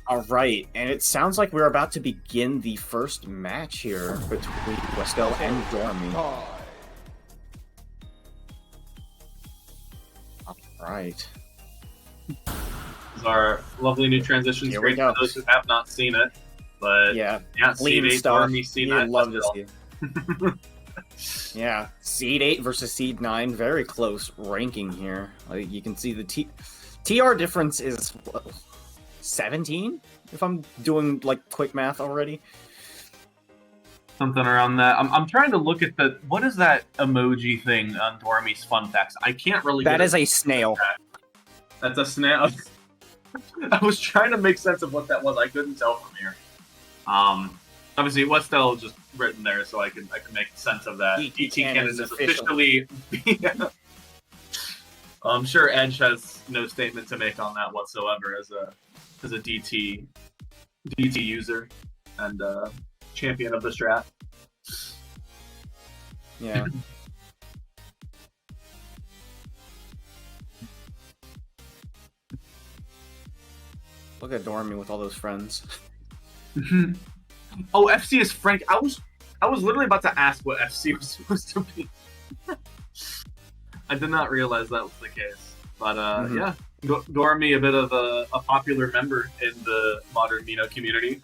All right, and it sounds like we're about to begin the first match here between WestL and Doremy. All right. This is our lovely new transition Here we screen go. for those who have not seen it. But Yeah, Seed 8, stuff. Doremy, Seed You 9, love to WestL. see. Yeah, Seed 8 versus Seed 9, very close ranking here. Like, you can see the TR difference is 17, if I'm doing like quick math already. Something around that. I'm trying to look at what is that emoji thing on Doremy's fun facts? I can't really. That is a snail. That's a snail. I was trying to make sense of what that was. I couldn't tell from here. Obviously, WestL just written there, so I can make sense of that. DT Cannon is officially. I'm sure Edge has no statement to make on that whatsoever as a DT user and champion of the strat. Yeah. Look at Doremy with all those friends. Oh, FC is Frank. I was literally about to ask what FC was supposed to be. I did not realize that was the case. But yeah, Doremy, a bit of a popular member in the modern Mino community.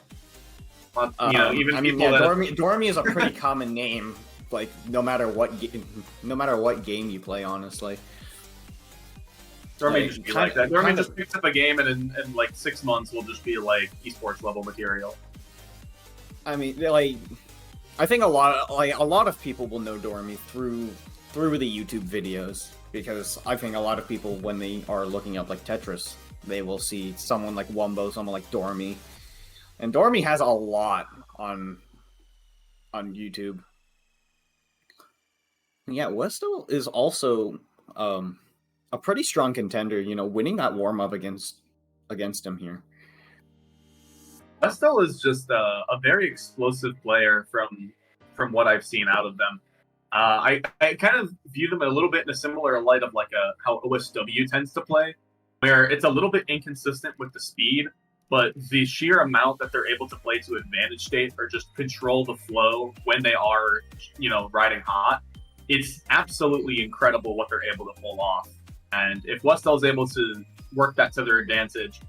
Even people that Doremy is a pretty common name. Like no matter what game you play, honestly. Doremy just be like that. Doremy just picks up a game and in like 6 months will just be like esports level material. I mean, like, I think a lot of people will know Doremy through the YouTube videos, because I think a lot of people, when they are looking up like Tetris, they will see someone like Wumbo, someone like Doremy, and Doremy has a lot on YouTube. Yeah, WestL is also a pretty strong contender, winning that warm-up against him here. WestL is just a very explosive player from what I've seen out of them. I kind of view them a little bit in a similar light of like how OSW tends to play, where it's a little bit inconsistent with the speed, but the sheer amount that they're able to play to advantage state or just control the flow when they are, riding hot, it's absolutely incredible what they're able to pull off. And if WestL is able to work that to their advantage,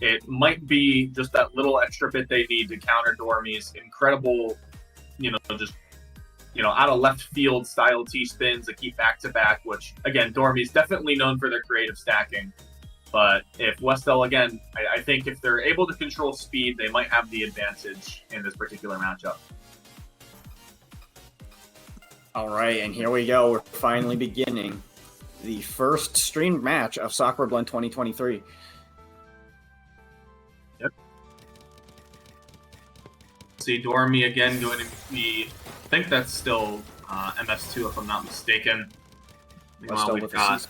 it might be just that little extra bit they need to counter Doremy's incredible, out of left field style T-spins that keep back-to-back, which, again, Doremy's definitely known for their creative stacking. But if WestL, again, I think if they're able to control speed, they might have the advantage in this particular matchup. All right, and here we go. We're finally beginning the first streamed match of Sakura Blend 2023. Yep. See, Doremy again going to be, I think that's still MS2 if I'm not mistaken. Meanwhile, we've got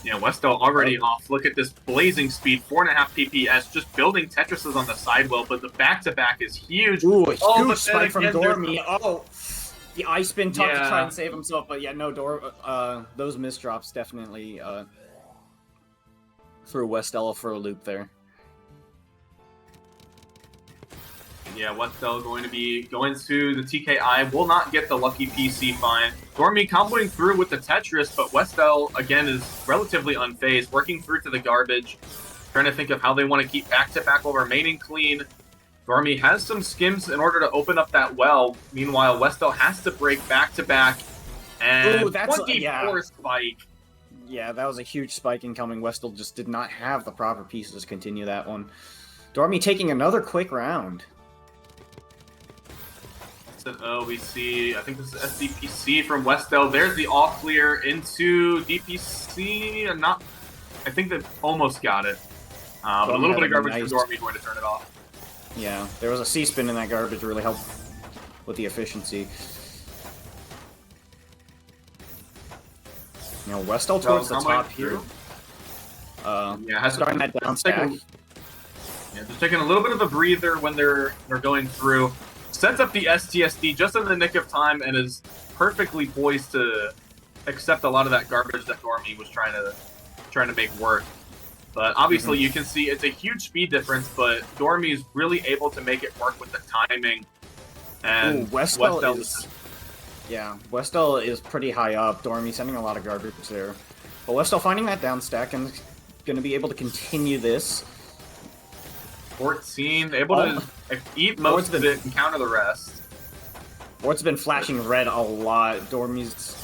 WestL already off. Look at this blazing speed, 4.5 PPS, just building Tetrises on the sidewell, but the back-to-back is huge. Ooh, a huge spike from Doremy. Oh, the ice spin tough to try and save himself, but yeah, no, those misdrops definitely threw WestL for a loop there. Yeah, WestL going to be going to the TKI, will not get the lucky PC fine. Doremy comboing through with the Tetris, but WestL, again, is relatively unfazed, working through to the garbage, trying to think of how they want to keep back-to-back while remaining clean. Doremy has some skims in order to open up that well. Meanwhile, WestL has to break back-to-back, and ooh, that's 24 spike. Yeah, that was a huge spike incoming. WestL just did not have the proper pieces to continue that one. Doremy taking another quick round. Oh, we see, I think this is SDPC from WestL. There's the all clear into DPC. I think they almost got it. But a little bit of garbage from Doremy going to turn it off. Yeah, there was a C-spin in that garbage, really helped with the efficiency. WestL towards the top here. Starting that down stack. Yeah, just taking a little bit of a breather when they're going through. Sets up the STSD just in the nick of time and is perfectly poised to accept a lot of that garbage that Doremy was trying to make work. But obviously, you can see it's a huge speed difference, but Doremy is really able to make it work with the timing. And WestL is... Yeah, WestL is pretty high up. Doremy sending a lot of garbage there. But WestL finding that down stack and going to be able to continue this. 14, able to eat most of it and counter the rest. Ward's been flashing red a lot. Doremy's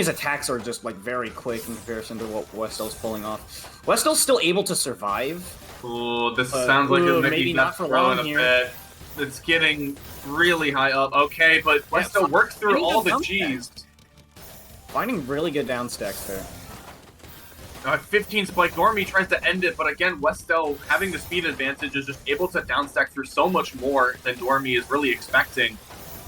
attacks are just like very quick in comparison to what WestL's pulling off. WestL's still able to survive. Ooh, this sounds like a maybe not for long here. It's getting really high up. Okay, but WestL works through all the Gs. Finding really good down stacks there. 15 spike. Doremy tries to end it, but again, WestL having the speed advantage is just able to downstack through so much more than Doremy is really expecting.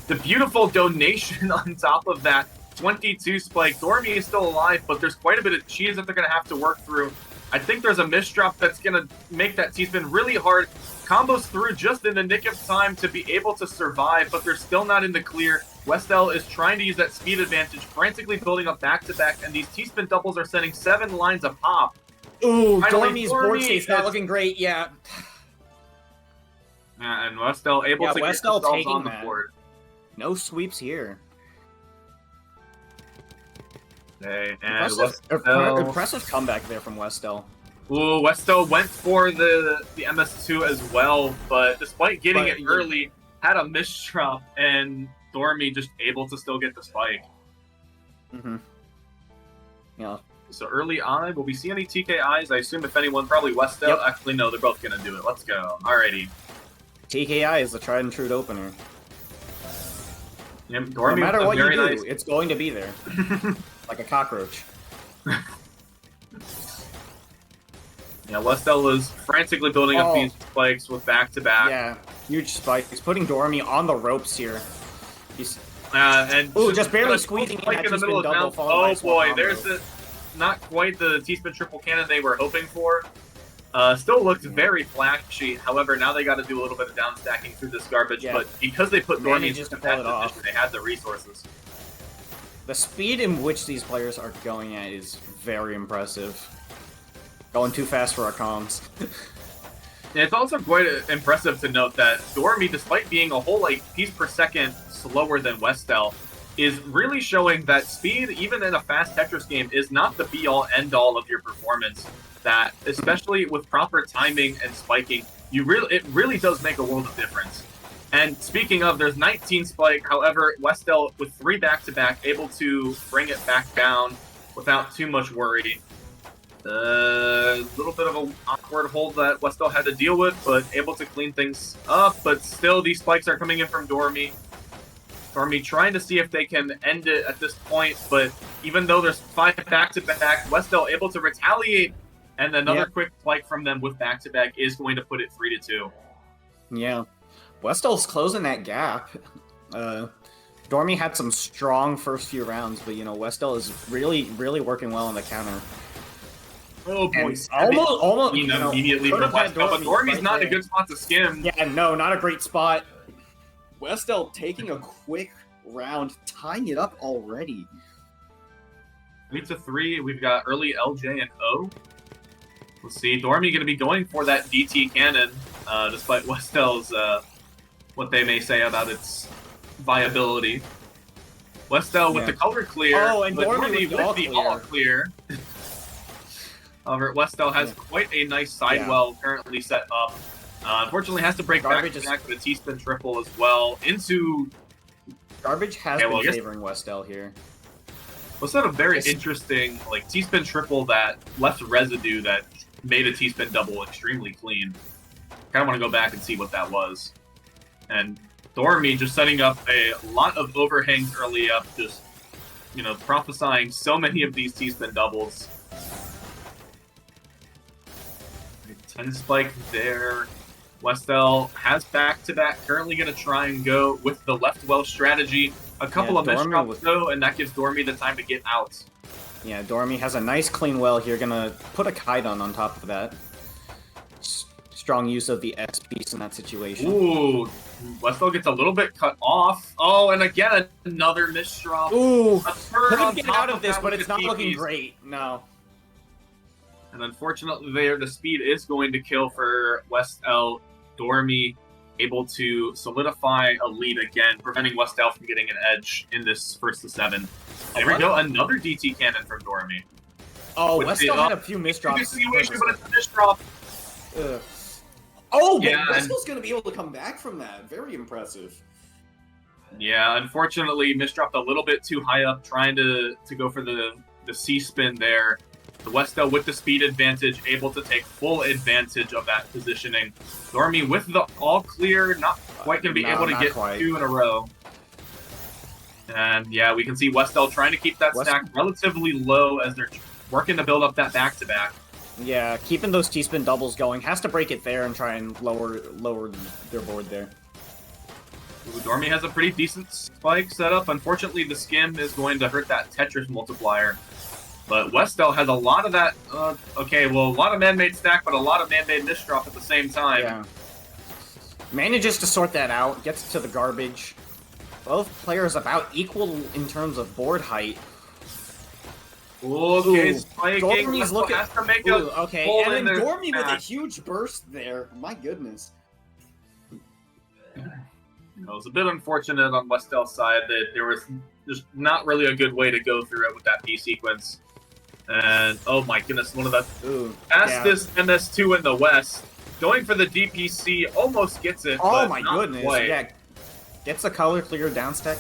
The beautiful donation on top of that 22 spike. Doremy is still alive, but there's quite a bit of cheese that they're going to have to work through. I think there's a misdrop that's going to make that T-spin really hard. Combos through just in the nick of time to be able to survive, but they're still not in the clear. WestL is trying to use that speed advantage, frantically building up back-to-back, and these T-spin doubles are sending 7 lines a pop. Ooh, Doremy's board state's not looking great, yeah. And WestL able to get themselves on the board. No sweeps here. Okay, and impressive comeback there from WestL. Ooh, WestL went for the MS2 as well, but despite getting it early, had a misdrop, and Doremy just able to still get the spike. Yeah. So early on, will we see any TKIs? I assume if anyone, probably WestL. Yep. Actually, no, they're both going to do it. Let's go. Alrighty. TKI is the tried and true opener. Yep, Doremy, no matter what you do, it's going to be there. Like a cockroach. Yeah, WestL is frantically building up these spikes with back-to-back. Yeah, huge spike. He's putting Doremy on the ropes here. He's and just barely squeezing in that T-spin double. Oh boy, there's not quite the T-spin triple cannon they were hoping for. Still looked very flashy. However, now they got to do a little bit of down stacking through this garbage. Yeah. But because they put Doremy in just that position, they had the resources. The speed in which these players are going at is very impressive. Going too fast for our comms. It's also quite impressive to note that Doremy, despite being a whole piece per second slower than WestL, is really showing that speed, even in a fast Tetris game, is not the be-all, end-all of your performance. That, especially with proper timing and spiking, it really does make a world of difference. And speaking of, there's 19 spike. However, WestL with 3 back-to-back, able to bring it back down without too much worry. A little bit of an awkward hold that WestL had to deal with, but able to clean things up. But still, these spikes are coming in from Doremy. Doremy trying to see if they can end it at this point, but even though there's 5 back-to-back, WestL able to retaliate, and another quick spike from them with back-to-back is going to put it 3-2. Yeah. WestL's closing that gap. Doremy had some strong first few rounds, but WestL is really working well on the counter. Oh boy, almost immediately from WestL, but Doremy's not in a good spot to skim. Yeah, no, not a great spot. WestL taking a quick round, tying it up already. 3-3. We've got early LJ and O. Let's see, Doremy going to be going for that DT cannon, despite WestL's what they may say about its viability. WestL with the color clear, and Doremy with the all clear. However, WestL has quite a nice sidewell currently set up. Unfortunately, has to break back with a T-spin triple as well into... Garbage has been favoring WestL here. Was that a very interesting T-spin triple that left residue that made a T-spin double extremely clean? Kind of want to go back and see what that was. And Doremy just setting up a lot of overhangs early up, just prophesying so many of these T-spin doubles. 10 spike there. WestL has back-to-back, currently going to try and go with the left well strategy. A couple of misdrops though, and that gives Doremy the time to get out. Yeah, Doremy has a nice clean well here, going to put a Kaidan on top of that. Strong use of the S piece in that situation. Ooh, WestL gets a little bit cut off. Oh, and again, another misdrop. Ooh, couldn't get out of this, but it's not looking great. No. And unfortunately there, the speed is going to kill for WestL. Doremy able to solidify a lead again, preventing WestL from getting an edge in this first to 7. There we go, another DT cannon from Doremy. Oh, WestL had a few misdrops. Situation, but it's a misdrop. Oh, yeah, but WestL's going to be able to come back from that. Very impressive. Yeah, unfortunately, misdropped a little bit too high up, trying to go for the C-spin there. The WestL with the speed advantage, able to take full advantage of that positioning. Doremy with the all clear, not quite going to be able to get 2 in a row. And yeah, we can see WestL trying to keep that stack relatively low as they're working to build up that back-to-back. Yeah, keeping those T-spin doubles going. Has to break it there and try and lower their board there. Ooh, Doremy has a pretty decent spike setup. Unfortunately, the skim is going to hurt that Tetris multiplier. But WestL has a lot of that, okay, well, a lot of man-made stack, but a lot of man-made misdrop at the same time. Yeah. Manages to sort that out, gets to the garbage. Both players about equal in terms of board height. Okay, spiking. Doremy's looking. Has to make okay, and then Doremy with a huge burst there. My goodness. It was a bit unfortunate on WestL's side that there was just not really a good way to go through it with that P sequence. And oh my goodness, one of the fastest MS2 in the West. Going for the DPC, almost gets it. Oh but my not goodness. quite. Yeah. Gets a color clear downstack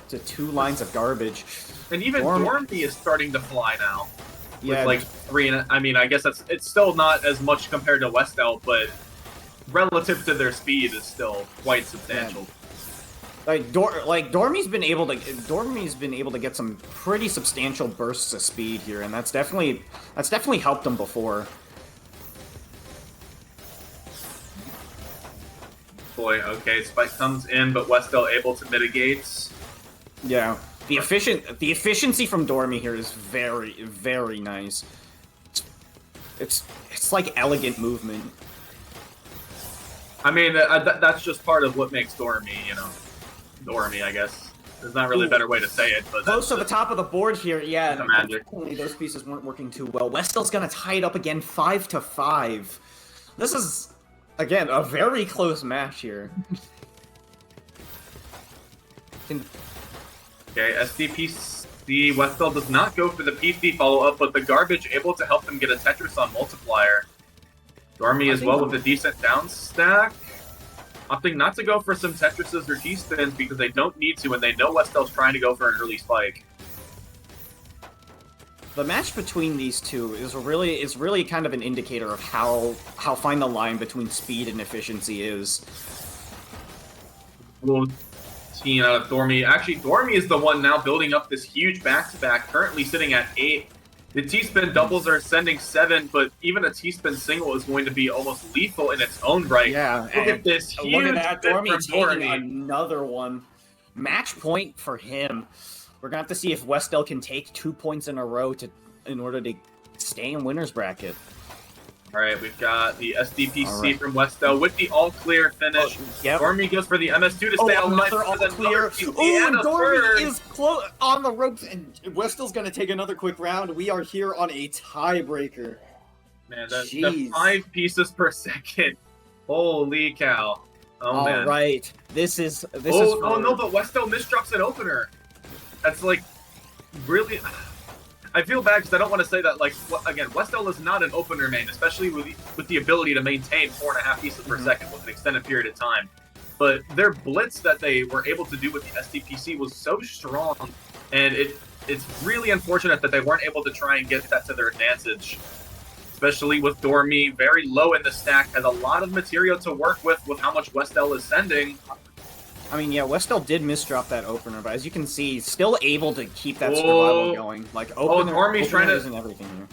to 2 lines of garbage. And even Doremy is starting to fly now. Yeah. With like 3 and I mean, I guess it's still not as much compared to WestL, but relative to their speed is still quite substantial. Yeah. Doremy's been able to get some pretty substantial bursts of speed here, and that's definitely helped him before. Boy, okay, spike comes in, but WestL able to mitigate. Yeah, the efficiency from Doremy here is very, very nice. It's like elegant movement. I mean, that's just part of what makes Doremy, you know. Doremy, I guess. There's not really a better way to say it, but close to the top of the board here, yeah. The magic. Those pieces weren't working too well. WestL's gonna tie it up again, 5-5. This is, again, a very close match here. Okay, SDPC WestL does not go for the PC follow-up, but the garbage able to help them get a Tetris on multiplier. Doremy as well with a decent down stack. Opting not to go for some Tetrises or T-spins because they don't need to, and they know WestL's trying to go for an early spike. The match between these two is really kind of an indicator of how fine the line between speed and efficiency is. Well, seeing out of Doremy. Actually, Doremy is the one now building up this huge back-to-back, currently sitting at 8. The T-spin doubles are sending 7, but even a T-spin single is going to be almost lethal in its own right. Yeah, look at this huge look at that, Doremy taking Doremy. another one. Match point for him. We're gonna have to see if WestL can take 2 points in a row in order to stay in winner's bracket. All right, we've got the SDPC from WestL with the all-clear finish. Yep. Doremy goes for the MS2 to stay alive. Another all-clear. Oh, Doremy is close on the ropes, and WestL's going to take another quick round. We are here on a tiebreaker. Man, the 5 pieces per second. Holy cow. Oh, man. All right. This is oh, no, but WestL misdrops an opener. That's, like, really... I feel bad because I don't want to say that, like, again, WestL is not an opener main, especially with the ability to maintain 4.5 pieces per second with an extended period of time. But their blitz that they were able to do with the SDPC was so strong, and it's really unfortunate that they weren't able to try and get that to their advantage. Especially with Doremy, very low in the stack, has a lot of material to work with how much WestL is sending. I mean, yeah, WestL did misdrop that opener, but as you can see, still able to keep that survival going. Like, Doremy's trying to... and everything here.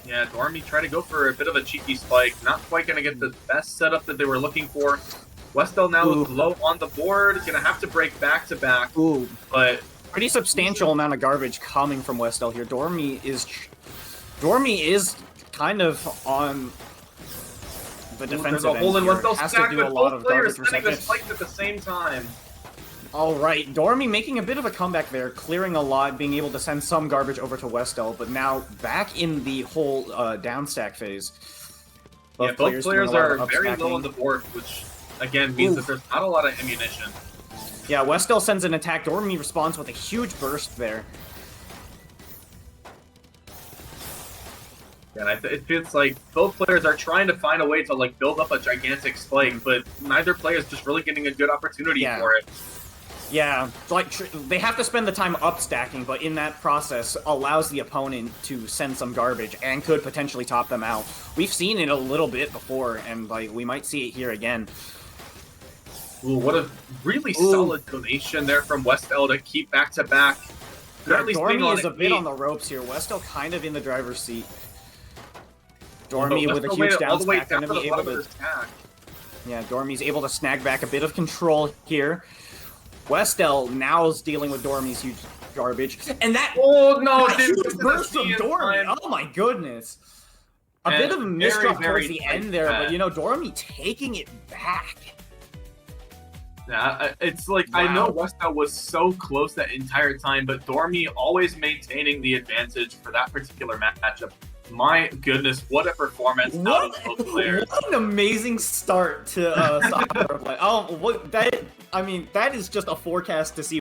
Yeah, Doremy tried to go for a bit of a cheeky spike. Not quite going to get the best setup that they were looking for. WestL now is low on the board. Going to have to break back-to-back. But pretty substantial amount of garbage coming from WestL here. Doremy is kind of on... the defensive there's a hole in WestL's has stack, to do a but lot both of players garbage sending the reception. spikes at the same time. Alright, Doremy making a bit of a comeback there, clearing a lot, being able to send some garbage over to WestL, but now back in the whole down stack phase. Both players are very low on the board, which again means that there's not a lot of ammunition. Yeah, WestL sends an attack, Doremy responds with a huge burst there. And it feels like both players are trying to find a way to like build up a gigantic spike, but neither player is just really getting a good opportunity for it. Yeah, like they have to spend the time up stacking, but in that process allows the opponent to send some garbage and could potentially top them out. We've seen it a little bit before, and like we might see it here again. Ooh, what a really solid donation there from WestL to keep back-to-back. Doremy is a bit on the ropes here. WestL kind of in the driver's seat. Doremy with a huge down stack, going to be able to... Yeah, Doremy's able to snag back a bit of control here. WestL now is dealing with Doremy's huge garbage, and that huge burst from Doremy. Oh my goodness! A bit of a misdrop towards the end there, but you know Doremy taking it back. Yeah, it's like I know WestL was so close that entire time, but Doremy always maintaining the advantage for that particular matchup. My goodness, what a performance out of both players! What an amazing start to Sakura Blend. Oh, I mean, that is just a forecast to see